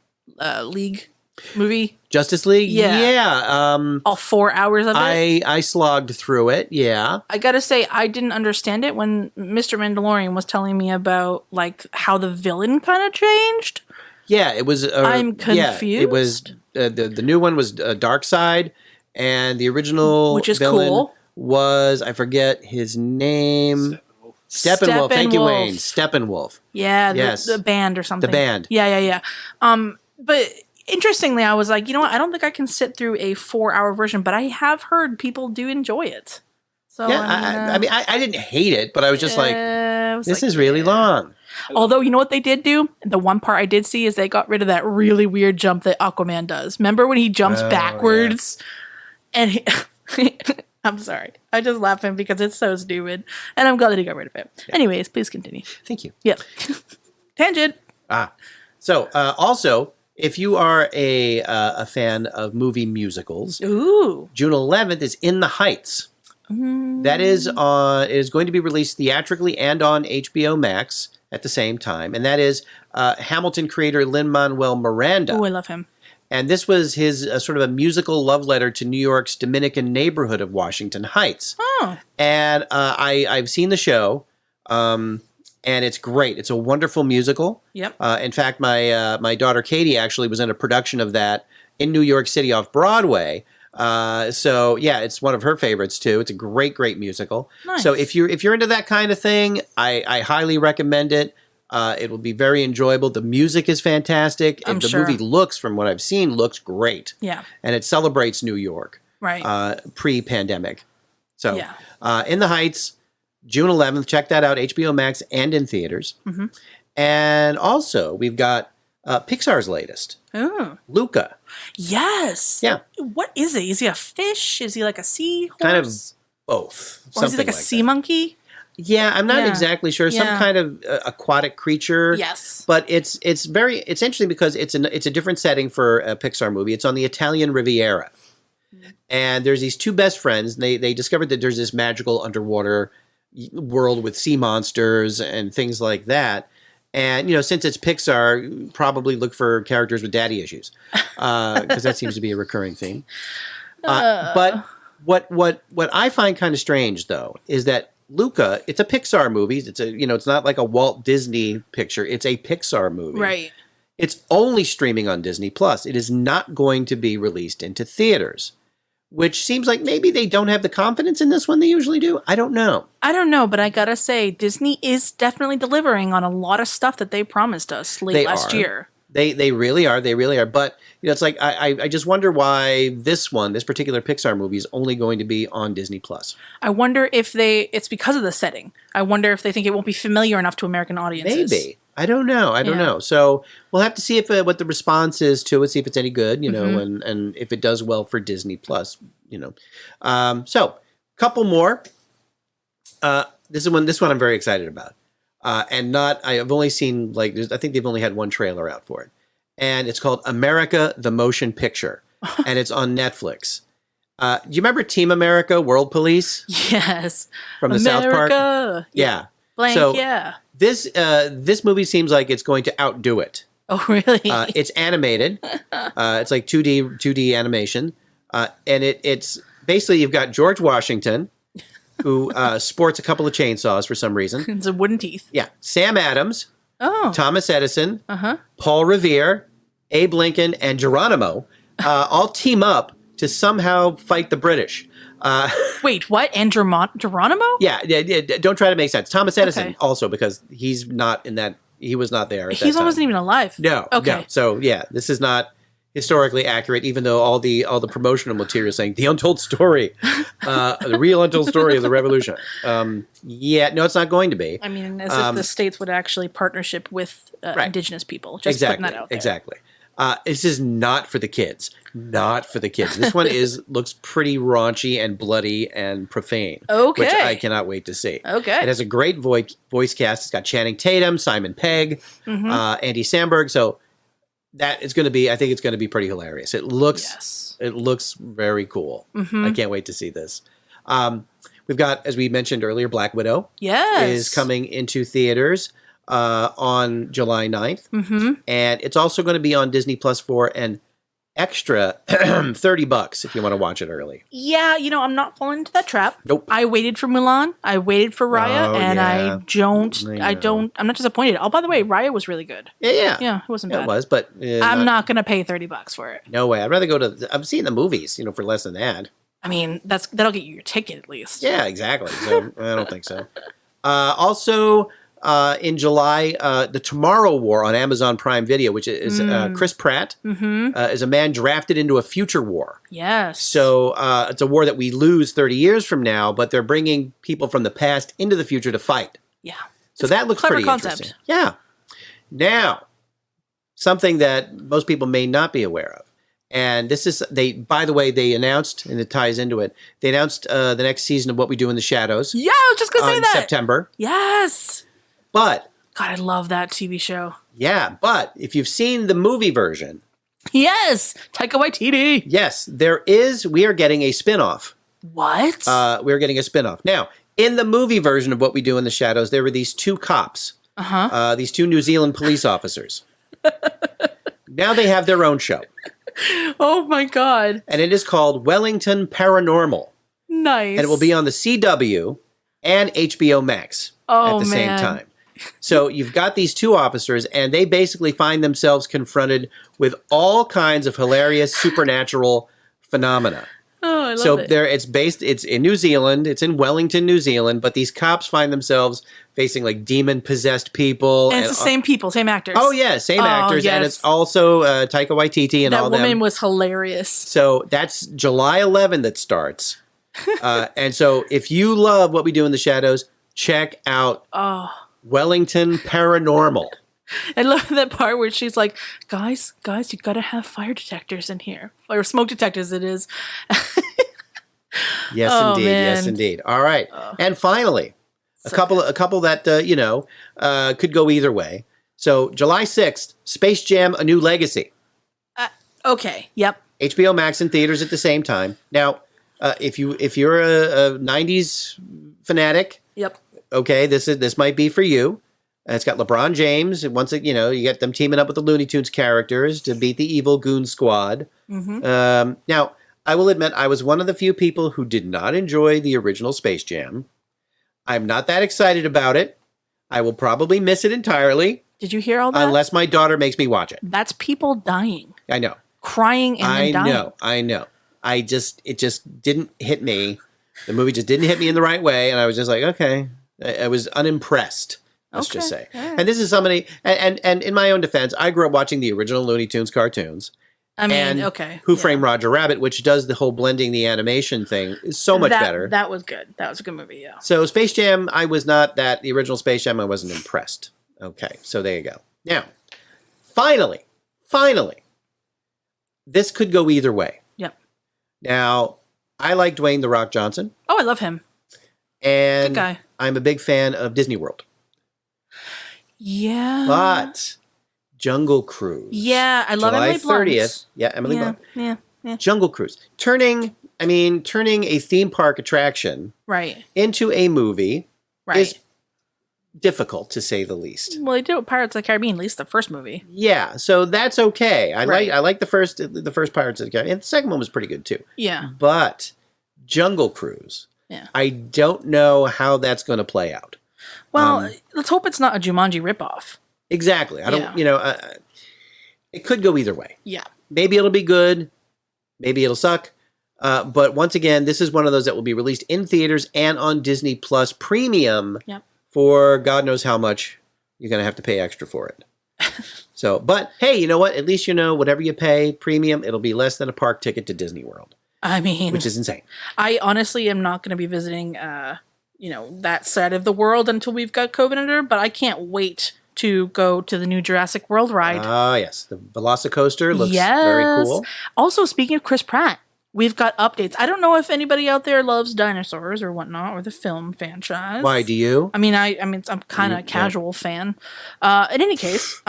League movie? Justice League? Yeah. All 4 hours of it? I slogged through it, yeah. I gotta say, I didn't understand it when Mr. Mandalorian was telling me about, how the villain kind of changed. Yeah, it was... I'm confused. Yeah, it was... the new one was Darkseid, and the original Which is villain cool. was... I forget his name... Steppenwolf. Thank you, Wayne. Steppenwolf. Yeah, yes. the band or something. The band. Yeah. But... Interestingly, I was like, you know what? I don't think I can sit through a 4-hour version, but I have heard people do enjoy it. So yeah, I didn't hate it, but I was just this is really long. Although, you know what they did do? The one part I did see is they got rid of that really weird jump that Aquaman does. Remember when he jumps backwards? Yeah. And I'm sorry. I just laughing because it's so stupid, and I'm glad that he got rid of it. Yeah. Anyways, please continue. Thank you. Yep. Tangent. So also, if you are a fan of movie musicals, Ooh, June 11th is In the Heights. That is going to be released theatrically and on HBO Max at the same time, and that is Hamilton creator Lin-Manuel Miranda. Oh, I love him. And this was his sort of a musical love letter to New York's Dominican neighborhood of Washington Heights. Oh. And I've seen the show, and it's great. It's a wonderful musical. Yep. In fact, my daughter Katie actually was in a production of that in New York City off Broadway. So yeah, it's one of her favorites too. It's a great musical. Nice. So if you're into that kind of thing, I highly recommend it. It will be very enjoyable. The music is fantastic. I'm the sure. movie looks, from what I've seen, looks great. Yeah. And it celebrates New York. Right. Pre-pandemic. So Yeah. In the Heights, June 11th. Check that out. HBO Max and in theaters. Mm-hmm. And also, we've got Pixar's latest. Oh. Luca. Yes. Yeah. What is it? Is he a fish? Is he like a seahorse? Kind of both. Or is he like a sea monkey? Yeah, I'm not Yeah. exactly sure. Some Yeah. kind of aquatic creature. Yes. But it's interesting because it's a different setting for a Pixar movie. It's on the Italian Riviera. And there's these two best friends. And they discovered that there's this magical underwater world with sea monsters and things like that. And, since it's Pixar, probably look for characters with daddy issues, because that seems to be a recurring theme. But what I find kind of strange, though, is that Luca, it's a Pixar movie. It's not like a Walt Disney picture. It's a Pixar movie. Right. It's only streaming on Disney Plus. It is not going to be released into theaters, which seems like maybe they don't have the confidence in this one they usually do. I don't know. I don't know, but I gotta say, Disney is definitely delivering on a lot of stuff that they promised us last year. They really are. They really are. But it's like I just wonder why this particular Pixar movie is only going to be on Disney Plus. I wonder if it's because of the setting. I wonder if they think it won't be familiar enough to American audiences. Maybe. I don't know. I don't know. So we'll have to see if what the response is to it. See if it's any good. And if it does well for Disney Plus. So couple more. This one I'm very excited about. I've only seen I think they've only had one trailer out for it, and it's called America the Motion Picture, and it's on Netflix. Do you remember Team America: World Police? Yes, From the South Park. Yeah. Blank. So yeah. This movie seems like it's going to outdo it. Oh, really? It's animated. It's like 2D animation, and it's basically you've got George Washington, who sports a couple of chainsaws for some reason. It's a wooden teeth. Yeah. Sam Adams, Oh. Thomas Edison, Paul Revere, Abe Lincoln, and Geronimo all team up to somehow fight the British. Wait, what? And Geronimo? Yeah, don't try to make sense. Thomas Edison Okay. also, because he's not in that. He was not there. He wasn't even alive. No. Okay. No. So yeah, this is not historically accurate, even though all the promotional material saying the untold story, the real untold story of the revolution. No, it's not going to be. I mean, as if the states would actually partnership with indigenous people. Just putting that out there. Exactly. This is not for the kids. Not for the kids. This one looks pretty raunchy and bloody and profane. Okay. Which I cannot wait to see. Okay. It has a great voice cast. It's got Channing Tatum, Simon Pegg, Andy Samberg. So that is going to be, I think it's going to be pretty hilarious. It looks very cool. I can't wait to see this. We've got, as we mentioned earlier, Black Widow. Yes. Is coming into theaters on July 9th. And it's also going to be on Disney Plus for an extra $30 if you want to watch it early. Yeah, I'm not falling into that trap. Nope. I waited for Mulan. I waited for Raya, and yeah. I'm not disappointed. Oh, by the way, Raya was really good. Yeah. Yeah, it wasn't bad. It was, but I'm not going to pay $30 for it. No way. I'd rather go to. I've seen the movies, for less than that. I mean, that'll get you your ticket at least. Yeah, exactly. So I don't think so. Also, in July, The Tomorrow War on Amazon Prime Video, which is Chris Pratt, is a man drafted into a future war. Yes. So it's a war that we lose 30 years from now, but they're bringing people from the past into the future to fight. Yeah. So that looks clever pretty concept. interesting. Yeah. Now, something that most people may not be aware of. And this is by the way, they announced, and it ties into it. They announced the next season of What We Do in the Shadows. Yeah, I was just gonna say in that. September. Yes. But God, I love that TV show. yeah, but if you've seen the movie version, Yes, Taika Waititi. yes, we are getting a spinoff. What? We're getting a spinoff. Now, in the movie version of What We Do in the Shadows, there were these two cops, these two New Zealand police officers. Now they have their own show. Oh my God. And it is called Wellington Paranormal. Nice. And it will be on the CW and HBO Max at the same time. So you've got these two officers, and they basically find themselves confronted with all kinds of hilarious supernatural phenomena. Oh, I love it. It's in New Zealand. It's in Wellington, New Zealand. But these cops find themselves facing like demon-possessed people. And it's the same people, same actors. Oh, yeah, same actors. Yes. And it's also Taika Waititi and all them. That woman was hilarious. So that's July 11 that starts. And so if you love What We Do in the Shadows, check out Wellington Paranormal. I love that part where she's like, guys, you gotta have fire detectors in here. Or smoke detectors, it is. Yes, indeed. Man. Yes, indeed. All right. And finally, a couple that, could go either way. So July 6th, Space Jam: A New Legacy. Okay, yep. HBO Max in theaters at the same time. Now, if you're a 90s fanatic, Yep. okay, this might be for you. It's got LeBron James. Once you get them teaming up with the Looney Tunes characters to beat the evil goon squad. Mm-hmm. Now, I will admit I was one of the few people who did not enjoy the original Space Jam. I'm not that excited about it. I will probably miss it entirely. Did you hear all that? Unless my daughter makes me watch it. That's people dying. I know. Crying and then dying. I know. It just didn't hit me. The movie just didn't hit me in the right way. And I was just like, okay. I was unimpressed. Let's just say. Right. And this is somebody, and in my own defense, I grew up watching the original Looney Tunes cartoons. I mean, and okay. Who Framed Roger Rabbit, which does the whole blending the animation thing, is so much better. That was good. That was a good movie, yeah. So Space Jam, I was not that, the original Space Jam, I wasn't impressed. Okay, so there you go. Now, finally, this could go either way. Yep. Now, I like Dwayne "The Rock" Johnson. Oh, I love him. And good guy. I'm a big fan of Disney World. Yeah. But Jungle Cruise. Yeah, I love Emily July 30th. Blunt. Yeah, Emily Blunt. Yeah. Jungle Cruise. Turning a theme park attraction Right. into a movie Right. is difficult, to say the least. Well, they did it with Pirates of the Caribbean, at least the first movie. Yeah, so that's okay. I Right. like the first Pirates of the Caribbean. And the second one was pretty good too. Yeah. But Jungle Cruise. Yeah. I don't know how that's going to play out. Well, let's hope it's not a Jumanji ripoff. Exactly. I don't, it could go either way. Yeah. Maybe it'll be good. Maybe it'll suck. But once again, this is one of those that will be released in theaters and on Disney Plus Premium for God knows how much you're going to have to pay extra for it. So, but hey, you know what? At least whatever you pay premium, it'll be less than a park ticket to Disney World. I mean, which is insane. I honestly am not going to be visiting, that side of the world until we've got COVID under, but I can't wait to go to the new Jurassic World ride. Ah, yes. The Velocicoaster looks very cool. Also, speaking of Chris Pratt, we've got updates. I don't know if anybody out there loves dinosaurs or whatnot, or the film franchise. Why do you? I'm kind of a casual fan. In any case,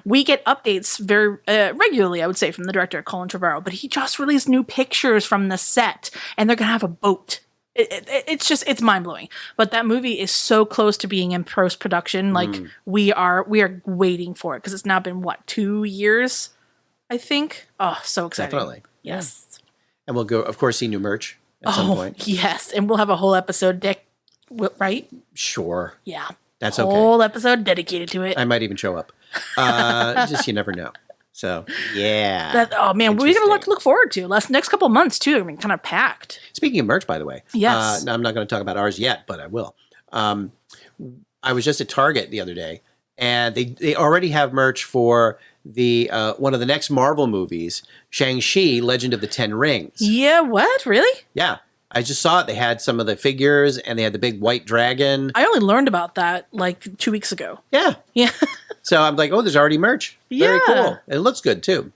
we get updates very regularly, I would say, from the director, Colin Trevorrow, but he just released new pictures from the set, and they're going to have a boat. It's mind-blowing. But that movie is so close to being in post-production. Like, we are waiting for it, because it's now been, 2 years, I think? Oh, so exciting. Definitely. Yes. Yeah. And we'll go, of course, see new merch at some point. Yes, and we'll have a whole episode, right? Sure. Yeah. That's okay. Whole episode dedicated to it. I might even show up. Just you never know. So, yeah. We got a lot to look forward to. Next couple of months, too. I mean, kind of packed. Speaking of merch, by the way. Yes. I'm not going to talk about ours yet, but I will. I was just at Target the other day, and they already have merch for the one of the next Marvel movies, Shang-Chi, Legend of the Ten Rings. Yeah, what? Really? Yeah. I just saw it. They had some of the figures, and they had the big white dragon. I only learned about that 2 weeks ago. Yeah. Yeah. So I'm like, oh, there's already merch. Very cool. And it looks good, too.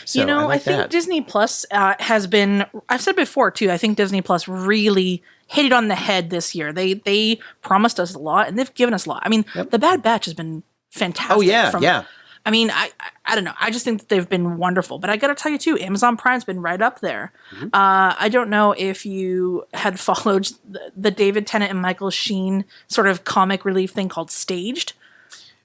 So I like think that. Disney Plus has been, I've said before too, I think Disney Plus really hit it on the head this year. They promised us a lot and they've given us a lot. I mean, The Bad Batch has been fantastic. Oh, yeah, yeah. I mean, I don't know. I just think that they've been wonderful. But I got to tell you, too, Amazon Prime's been right up there. Mm-hmm. I don't know if you had followed the David Tennant and Michael Sheen sort of comic relief thing called Staged.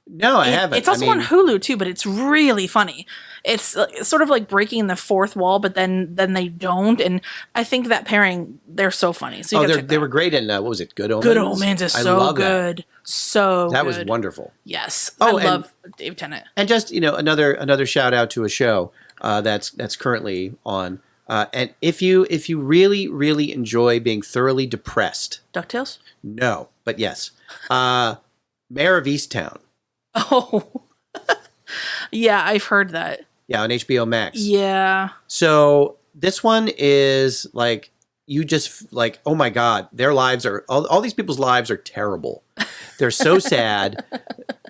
No, I haven't. It's also on Hulu, too, but it's really funny. It's sort of like breaking the fourth wall, but then they don't. And I think that pairing, they're so funny. So they were great in, what was it, Good Omens? Good Omens is so good. That. So that good. was wonderful. Yes. Oh, I love Dave Tennant. And just, another shout out to a show that's currently on. And if you really, really enjoy being thoroughly depressed. DuckTales? No, but yes. Mayor of Easttown. Oh. Yeah, I've heard that. Yeah, on HBO Max. Yeah. So this one is like, you just like, oh my God, their lives are, all these people's lives are terrible. They're so sad.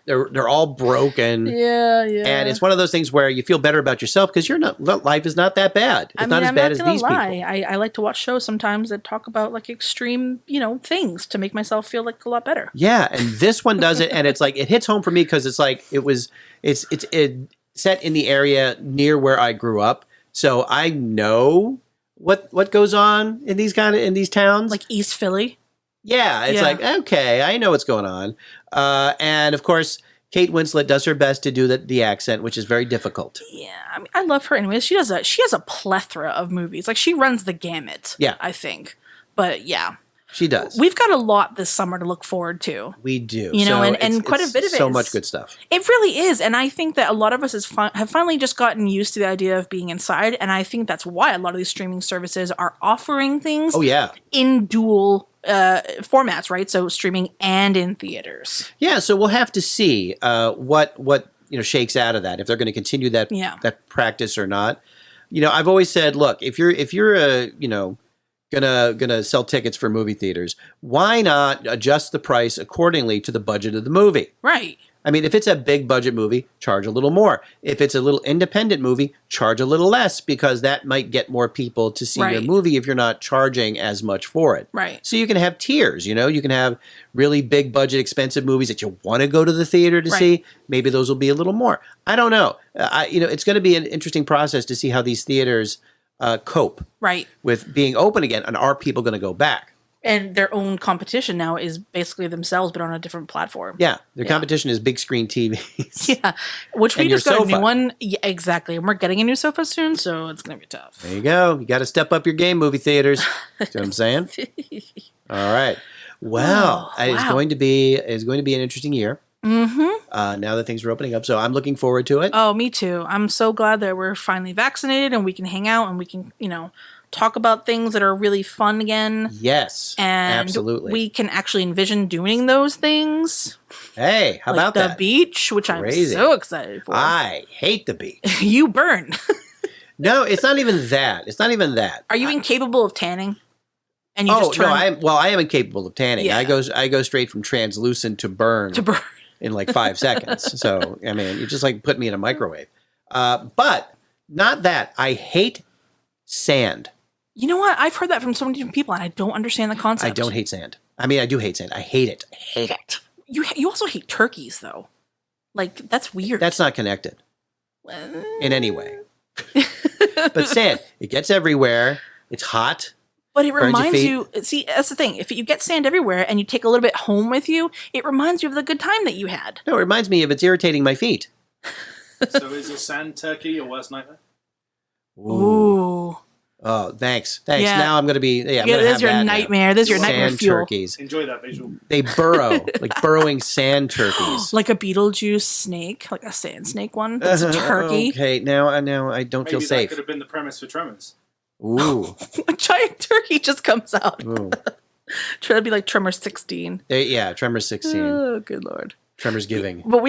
They're all broken. Yeah. And it's one of those things where you feel better about yourself because life is not that bad. It's not as bad as these people. I like to watch shows sometimes that talk about like extreme, things to make myself feel like a lot better. Yeah, and this one does it, and it's like it hits home for me because it's like it's set in the area near where I grew up, so I know what goes on in these towns, like East Philly. Yeah, it's like, okay, I know what's going on. And of course, Kate Winslet does her best to do the accent, which is very difficult. Yeah, I mean, I love her anyways. She has a plethora of movies. Like, she runs the gamut, yeah, I think. But yeah. She does. We've got a lot this summer to look forward to. We do. And quite a bit of it. So much good stuff. It really is. And I think that a lot of us have finally just gotten used to the idea of being inside. And I think that's why a lot of these streaming services are offering things in dual formats, right? So streaming and in theaters. Yeah, so we'll have to see what shakes out of that, if they're going to continue that practice or not. I've always said, look, if you're gonna sell tickets for movie theaters, why not adjust the price accordingly to the budget of the movie? Right. I mean, if it's a big budget movie, charge a little more. If it's a little independent movie, charge a little less, because that might get more people to see your movie if you're not charging as much for it. Right. So you can have tiers, you can have really big budget, expensive movies that you want to go to the theater to see. Maybe those will be a little more. I don't know. It's going to be an interesting process to see how these theaters cope with being open again, and are people going to go back? And their own competition now is basically themselves, but on a different platform. Yeah, their competition is big screen TVs. Yeah, which we just got a new one. Yeah, exactly. And we're getting a new sofa soon, so it's going to be tough. There you go. You got to step up your game, movie theaters. See what I'm saying? All right. Well, it's going to be an interesting year. Mm-hmm. Now that things are opening up, so I'm looking forward to it. Oh, me too. I'm so glad that we're finally vaccinated and we can hang out and we can, talk about things that are really fun again. Yes, and absolutely. We can actually envision doing those things. Hey, how about that? The beach, which Crazy. I'm so excited for. I hate the beach. You burn. No, it's not even that. Are you incapable of tanning? And you just turn... no, I am incapable of tanning. Yeah. I go straight from translucent to burn. In like 5 seconds. So, I mean, you just like put me in a microwave. But not that. I hate sand. You know what? I've heard that from so many different people, and I don't understand the concept. I don't hate sand. I mean, I do hate sand. I hate it. I hate it. You also hate turkeys, though. Like, that's weird. That's not connected in any way. But sand, it gets everywhere. It's hot. But it reminds you, see, that's the thing. If you get sand everywhere and you take a little bit home with you, it reminds you of the good time that you had. No, it reminds me of it's irritating my feet. So is a sand turkey your worst nightmare? Ooh. Oh, thanks. Yeah. Now I'm going to be... Yeah, there's your nightmare. There's your nightmare fuel. Turkeys. Enjoy that visual. They burrow, like burrowing sand turkeys. Like a Beetlejuice snake, like a sand snake one. That's a turkey. Okay, now I don't feel safe. Maybe that could have been the premise for Tremors. Ooh. A giant turkey just comes out. Ooh. Try to be like Tremors 16. Tremors 16. Oh, good Lord. Tremors Giving. But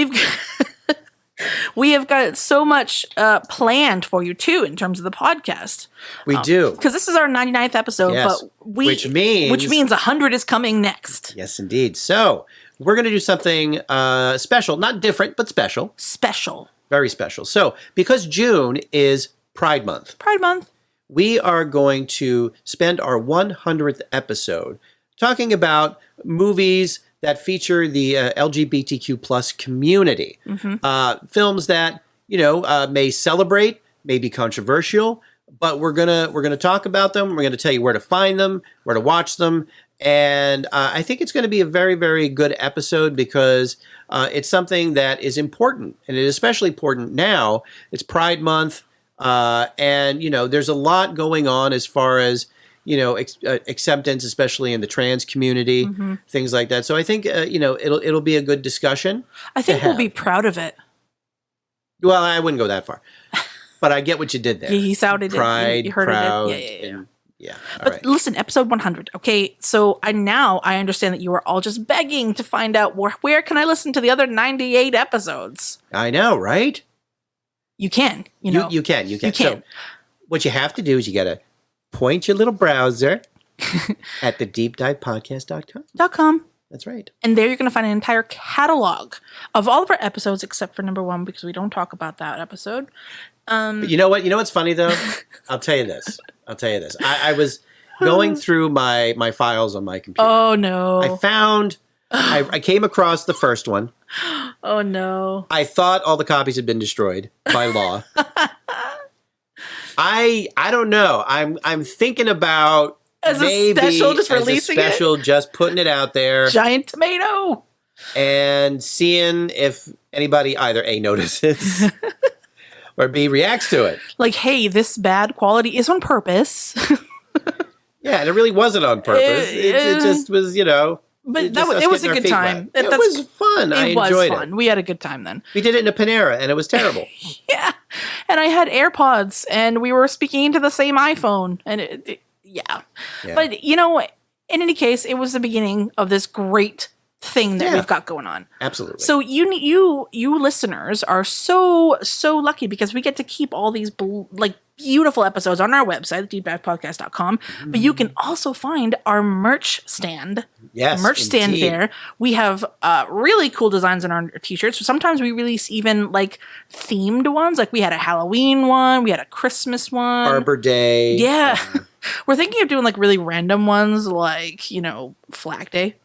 we have got so much planned for you, too, in terms of the podcast. We do. Because this is our 99th episode, yes. but which means 100 is coming next. Yes, indeed. So we're going to do something special. Not different, but special. Special. Very special. So, because June is Pride Month, we are going to spend our 100th episode talking about movies that feature the LGBTQ plus community. Films that, may celebrate, may be controversial, but we're gonna talk about them. We're gonna tell you where to find them, where to watch them, and I think it's going to be a very, very good episode because it's something that is important, and it is especially important now. It's Pride Month, and there's a lot going on as far as acceptance, especially in the trans community, things like that. So I think it'll be a good discussion. I think we'll be proud of it. Well, I wouldn't go that far, but I get what you did there. He sounded Pride, it. You heard proud, it. Yeah. But listen, episode 100. Okay, so I understand that you are all just begging to find out where can I listen to the other 98 episodes. I know, right? You can. You can. So what you have to do is you got to point your little browser at the deepdivepodcast.com. That's right. And there you're going to find an entire catalog of all of our episodes except for number 1 because we don't talk about that episode. But you know what? You know what's funny though? I'll tell you this. I was going through my files on my computer. Oh no! I came across the first one. Oh no! I thought all the copies had been destroyed by law. I don't know. I'm thinking about as maybe a special, just releasing it. Just putting it out there. Giant tomato. And seeing if anybody either A, notices or B, reacts to it. Like, hey, this bad quality is on purpose. Yeah, and it really wasn't on purpose. It just was, But it was a good time. It was fun. I enjoyed it. We had a good time then. We did it in a Panera, and it was terrible. Yeah. And I had AirPods, and we were speaking into the same iPhone. And yeah. But, in any case, it was the beginning of this great thing that we've got going on. Absolutely. So you listeners are so lucky because we get to keep all these beautiful episodes on our website, deepdivepodcast.com. But you can also find our merch stand. Yes, Stand there. We have really cool designs on our t-shirts. So sometimes we release even themed ones. Like we had a Halloween one, we had a Christmas one, Arbor Day. Yeah. We're thinking of doing really random ones Flag Day.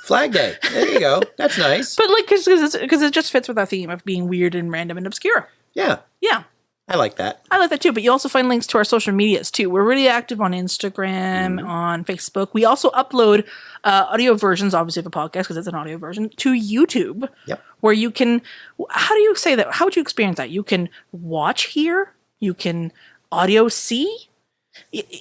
Flag Day. There you go. That's nice. But because it just fits with our theme of being weird and random and obscure. Yeah. Yeah. I like that. I like that too. But you also find links to our social medias too. We're really active on Instagram, on Facebook. We also upload audio versions, obviously, of a podcast because it's an audio version, to YouTube. Yep. Where you can, how do you say that? How would you experience that? You can watch here. You can audio see.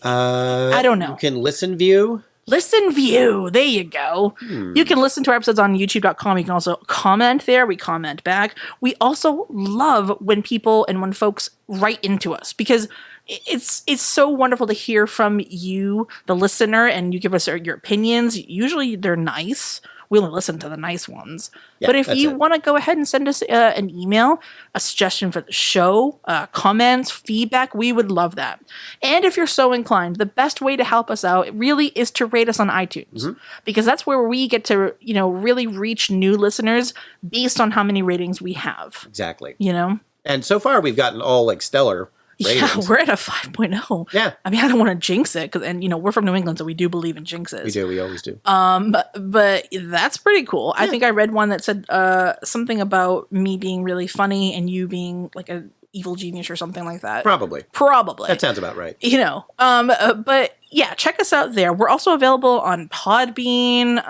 I don't know. You can listen view. Listen view. There you go. You can listen to our episodes on youtube.com. You can also comment there. We comment back. We also love when people and when folks write into us because it's so wonderful to hear from you, the listener, and you give us your opinions. Usually they're nice. We only listen to the nice ones. Yeah, but if you want to go ahead and send us an email, a suggestion for the show, comments, feedback, we would love that. And if you're so inclined, the best way to help us out really is to rate us on iTunes. Because that's where we get to, really reach new listeners based on how many ratings we have. Exactly. And so far we've gotten all stellar ratings. Yeah, we're at a 5.0. Yeah. I mean, I don't want to jinx it and we're from New England, so we do believe in jinxes. We do. We always do. But that's pretty cool. Yeah. I think I read one that said something about me being really funny and you being like a evil genius or something like that. Probably. That sounds about right. But yeah, check us out there. We're also available on Podbean,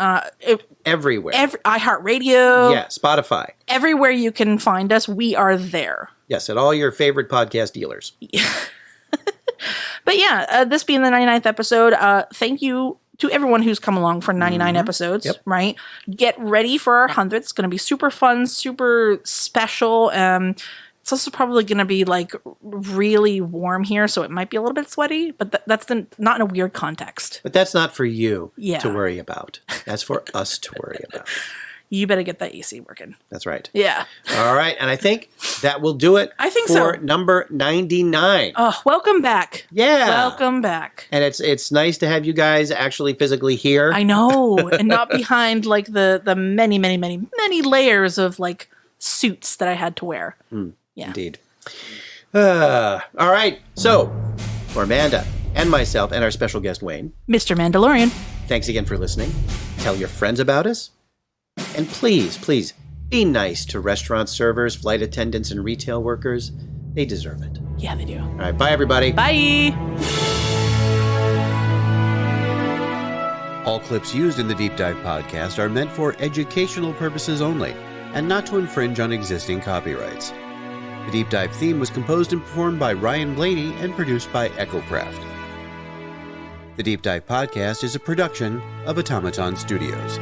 everywhere. iHeartRadio. Yeah, Spotify. Everywhere you can find us, we are there. Yes, at all your favorite podcast dealers. But yeah, this being the 99th episode, thank you to everyone who's come along for 99 episodes, right? Get ready for our 100th. It's going to be super fun, super special. It's also probably going to be really warm here, so it might be a little bit sweaty, but that's not in a weird context. But that's not for you to worry about. That's for us to worry about. You better get that AC working. That's right. Yeah. All right, and I think that will do it. I think for number 99. Oh, welcome back. Yeah. Welcome back. And it's nice to have you guys actually physically here. I know, and not behind the many, many, many, many layers of suits that I had to wear. Yeah. Indeed. All right. So, for Amanda and myself and our special guest, Wayne, Mr. Mandalorian. thanks again for listening. Tell your friends about us. And please, please, be nice to restaurant servers, flight attendants, and retail workers. They deserve it. Yeah, they do. All right. Bye, everybody. Bye. All clips used in the Deep Dive podcast are meant for educational purposes only and not to infringe on existing copyrights. The Deep Dive theme was composed and performed by Ryan Blaney and produced by EchoCraft. The Deep Dive podcast is a production of Automaton Studios.